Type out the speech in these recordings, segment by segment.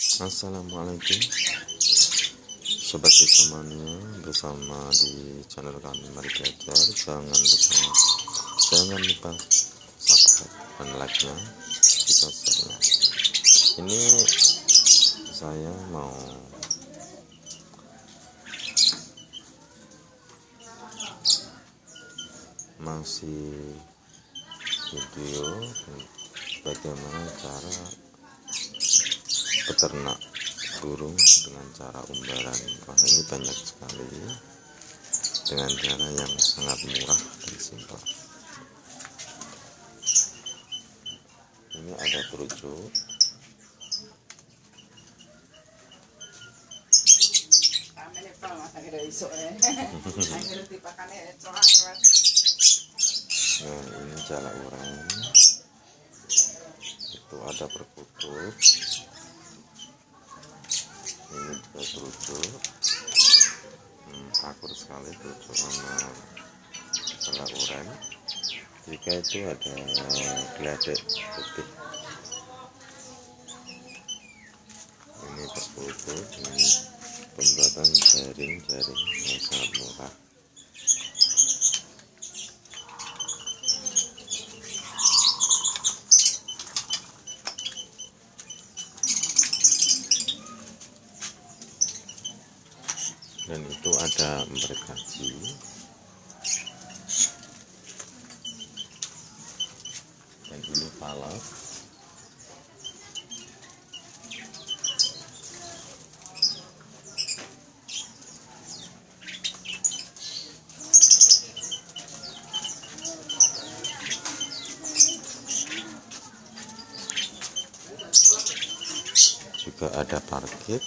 Assalamualaikum Sobat Hitamania, bersama di channel kami Mari Belajar. Jangan lupa subscribe dan like-nya, juga share-nya. Ini saya mau masih video bagaimana cara peternak burung dengan cara umbaran. Wah, ini banyak sekali dengan cara yang sangat murah dan simpel. Ini ada kerucut, nah ini jala uren, itu ada perkutut, ini juga kerucut, akur sekali kerucut sama jala uren. Jika itu ada geledek putih, ini perkutut, ini pembuatan jaring-jaring yang sangat murah. Dan itu ada emberkasi, dan ini palas. Juga ada parkit.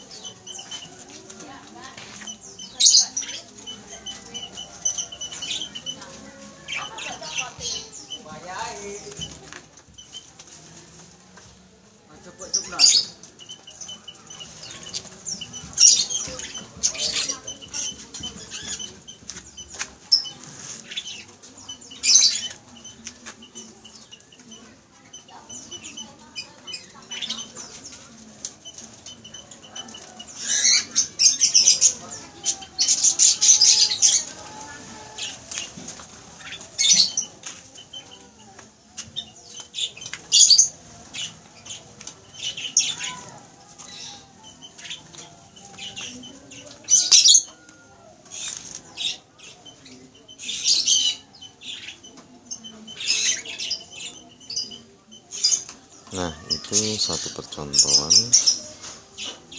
Nah, itu satu percontohan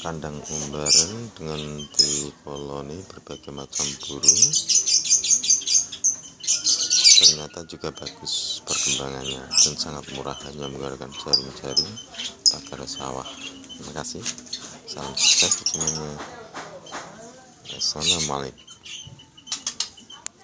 kandang umbaran dengan dikoloni berbagai macam burung. Ternyata juga bagus perkembangannya dan sangat murah, hanya menggunakan jaring-jaring pagar sawah. Terima kasih, salam sukses semuanya. Assalamualaikum.